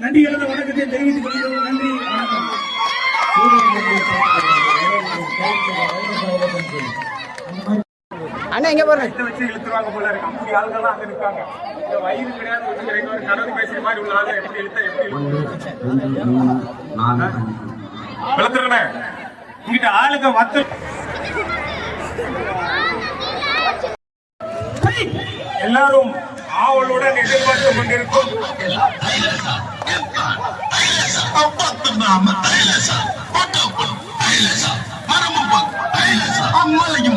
நன்றி கலந்த வணக்கத்தை தெரிவித்துக் கொள்கிறோம். நன்றி, அண்ணா எங்க போறேன் வச்சு இழுத்துருவாங்க போல இருக்கு. அப்படி ஆளுங்க அங்க இருக்காங்க. வயிறு கிடையாது, கடவுள் பேசுற மாதிரி உள்ள ஆளு எப்படி இழுத்தா எப்படி வளர்த்துறேன் இங்கிட்ட ஆளுங்க வத்து எல்லாரும் ஆவலுடன் எதிர்பார்த்து கொண்டிருக்கும் அம்மலையும்